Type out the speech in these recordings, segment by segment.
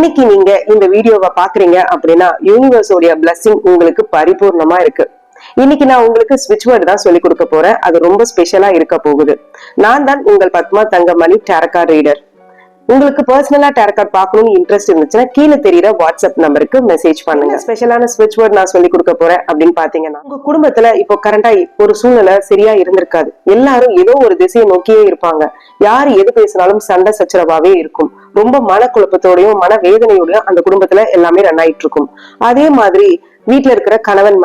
இன்னைக்கு நீங்க இந்த வீடியோவை பாக்குறீங்க அப்படின்னா யூனிவர்ஸோடைய பிளஸிங் உங்களுக்கு பரிபூர்ணமா இருக்கு. இன்னைக்கு நான் உங்களுக்கு ஸ்விட்ச் வேர்டு தான் சொல்லி கொடுக்க போறேன். அது ரொம்ப ஸ்பெஷலா இருக்க போகுது. நான் தான் உங்கள் Padma Thangamani tarot card reader. உங்களுக்கு பர்சனலா டாரோ கார்ட் பார்க்கணும்னு இன்ட்ரெஸ்ட் இருந்துச்சுன்னா கீழே தெரியுற வாட்ஸ்அப் நம்பருக்கு மெசேஜ் பண்ணுங்க. ஸ்பெஷலான ஸ்விட்ச் வேர்ட் நான் சொல்லி கொடுக்க போறேன் அப்படின்னு பாத்தீங்கன்னா, உங்க குடும்பத்துல இப்போ கரண்டா ஒரு சூழ்நிலை சரியா இருந்திருக்காது. எல்லாரும் ஏதோ ஒரு திசையை நோக்கியே இருப்பாங்க. யாரு எது பேசினாலும் சண்டை சச்சரவாவே இருக்கும். ரொம்ப மனக்குழப்பத்தோடையும் மன வேதனையோடையும் அந்த குடும்பத்துல எல்லாமே ரன் ஆயிட்டு இருக்கும். அதே மாதிரி வீட்டுல இருக்கிற கணவன்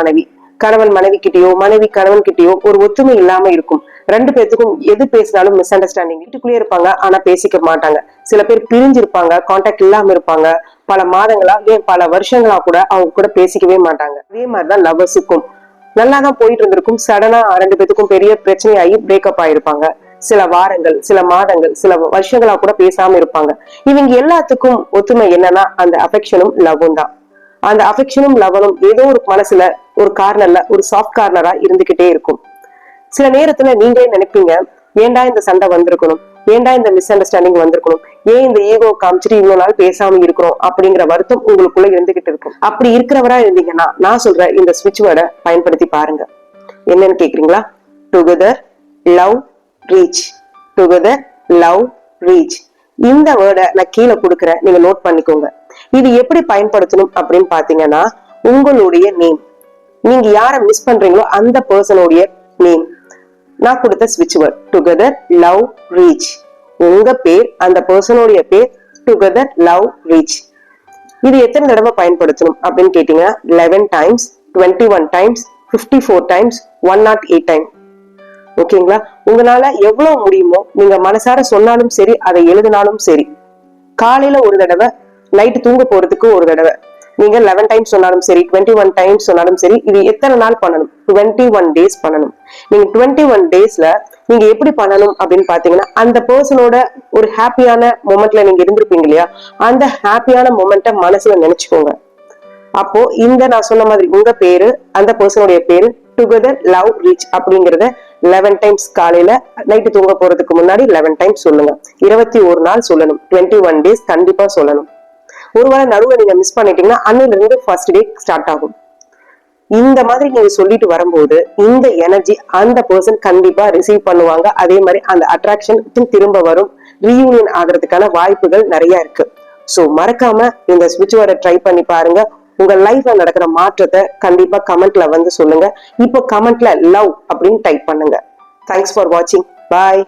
மனைவி கிட்டயோ மனைவி கணவன் கிட்டயோ ஒரு ஒத்துமை இல்லாம இருக்கும். ரெண்டு பேத்துக்கும் எது பேசினாலும் மிஸ் அண்டர்ஸ்டாண்டிங். வீட்டுக்குள்ளேயே இருப்பாங்க ஆனா பேசிக்க மாட்டாங்க. சில பேர் பிரிஞ்சிருப்பாங்க, கான்டாக்ட் இல்லாம இருப்பாங்க. பல மாதங்களா ஏன் பல வருஷங்களா கூட அவங்க கூட பேசிக்கவே மாட்டாங்க. அதே மாதிரிதான் லவ்வர்ஸுக்கும் நல்லாதான் போயிட்டு இருந்திருக்கும். சடனா ரெண்டு பேத்துக்கும் பெரிய பிரச்சனையாகி பிரேக்கப் ஆயிருப்பாங்க. சில வாரங்கள், சில மாதங்கள், சில வருஷங்களா கூட பேசாம இருப்பாங்க. இவங்க எல்லாத்துக்கும் ஒத்துமை என்னன்னா அந்த அஃபெக்ஷனும் லவ்வும் தான். அந்த அஃபெக்ஷனும் லவனும் ஏதோ ஒரு மனசுல ஒரு கார்னர்ல ஒரு சாஃப்ட் கார்னரா இருந்துகிட்டே இருக்கும். சில நேரத்துல நீங்களே நினைப்பீங்க, ஏன்டா இந்த சண்டை வந்திருக்கணும், ஏன்டா இந்த மிஸ் அண்டர்ஸ்டாண்டிங் வந்திருக்கணும், ஏன் இந்த ஈகோ காமிச்சிட்டு இவ்வளவு நாள் பேசாம இருக்கிறோம் அப்படிங்கிற வருத்தம் உங்களுக்குள்ள இருந்துகிட்டு இருக்கும். அப்படி இருக்கிறவரா இருந்தீங்கன்னா நான் சொல்ற இந்த ஸ்விட்ச் வேர்டை பயன்படுத்தி பாருங்க. என்னன்னு கேக்குறீங்களா? Together, love, reach. Together, love, reach. இந்த வேர்டை நான் கீழே கொடுக்குறேன், நீங்க நோட் பண்ணிக்கோங்க. இது எப்படி பயன்படுத்தணும் அப்படின்னு பாத்தீங்கன்னா, உங்களுடைய நேம், நீங்க யார மிஸ் பண்றீங்களோ அந்த பர்சனுடைய நேம், நான் கொடுத்த ஸ்விட்ச் வேர்ட் டுகெதர், லவ், ரீச். உங்க பேர், அந்த பர்சனுடைய பேர், டுகெதர், லவ், ரீச். இது எத்தனை தடவை பயன்படுத்தணும் அப்படின்னு கேட்டீங்கன்னா 11 டைம்ஸ், 21 டைம்ஸ், 54 டைம்ஸ், 108 டைம். ஓகேங்களா? உங்களால எவ்வளவு முடியுமோ நீங்க மனசார சொன்னாலும் சரி, அதை எழுதினாலும் சரி. காலையில ஒரு தடவை, நைட்டு தூங்க போறதுக்கு ஒரு தடவை. நீங்க 11 டைம்ஸ் சொன்னாலும் சரி, 21 டைம்ஸ் சொன்னாலும் சரி. இது எத்தனை நாள் பண்ணணும்? 21 டேஸ் பண்ணணும். நீங்க 21 டேஸ்ல நீங்க எப்படி பண்ணணும் அப்படின்னு பாத்தீங்கன்னா, அந்த பர்சனோட ஒரு ஹாப்பியான மொமெண்ட்ல நீங்க இருந்திருப்பீங்க இல்லையா, அந்த ஹாப்பியான மொமெண்ட்டை மனசுல நினைச்சுக்கோங்க. அப்போ இந்த நான் சொன்ன மாதிரி உங்க பேரு, அந்த பர்சனுடைய பேரு, டுகெதர், லவ், ரீச் அப்படிங்கறத 11 டைம்ஸ் காலையில, நைட்டு தூங்க போறதுக்கு முன்னாடி 11 டைம்ஸ் சொல்லுங்க. 21 நாள் சொல்லணும். 21 டேஸ் கண்டிப்பா சொல்லணும். ஒருவேளை நடுவில் நீங்க மிஸ் பண்ணிட்டீங்கன்னா அன்னில இருந்து ஃபர்ஸ்ட் டே ஸ்டார்ட் ஆகும். இந்த மாதிரி நீங்க சொல்லிட்டு வரும்போது இந்த எனர்ஜி அந்த பர்சன் கண்டிப்பா ரிசீவ் பண்ணுவாங்க. அதே மாதிரி அந்த அட்ராக்ஷன் திரும்ப வரும். ரீயூனியன் ஆகிறதுக்கான வாய்ப்புகள் நிறைய இருக்கு. சோ மறக்காம இந்த ஸ்விட்ச் வேர்டை ட்ரை பண்ணி பாருங்க. உங்க லைஃப்ல நடக்கிற மாற்றத்தை கண்டிப்பா கமெண்ட்ல வந்து சொல்லுங்க. இப்போ கமெண்ட்ல லவ் அப்படின்னு டைப் பண்ணுங்க. தேங்க்ஸ் ஃபார் வாட்சிங். பாய்.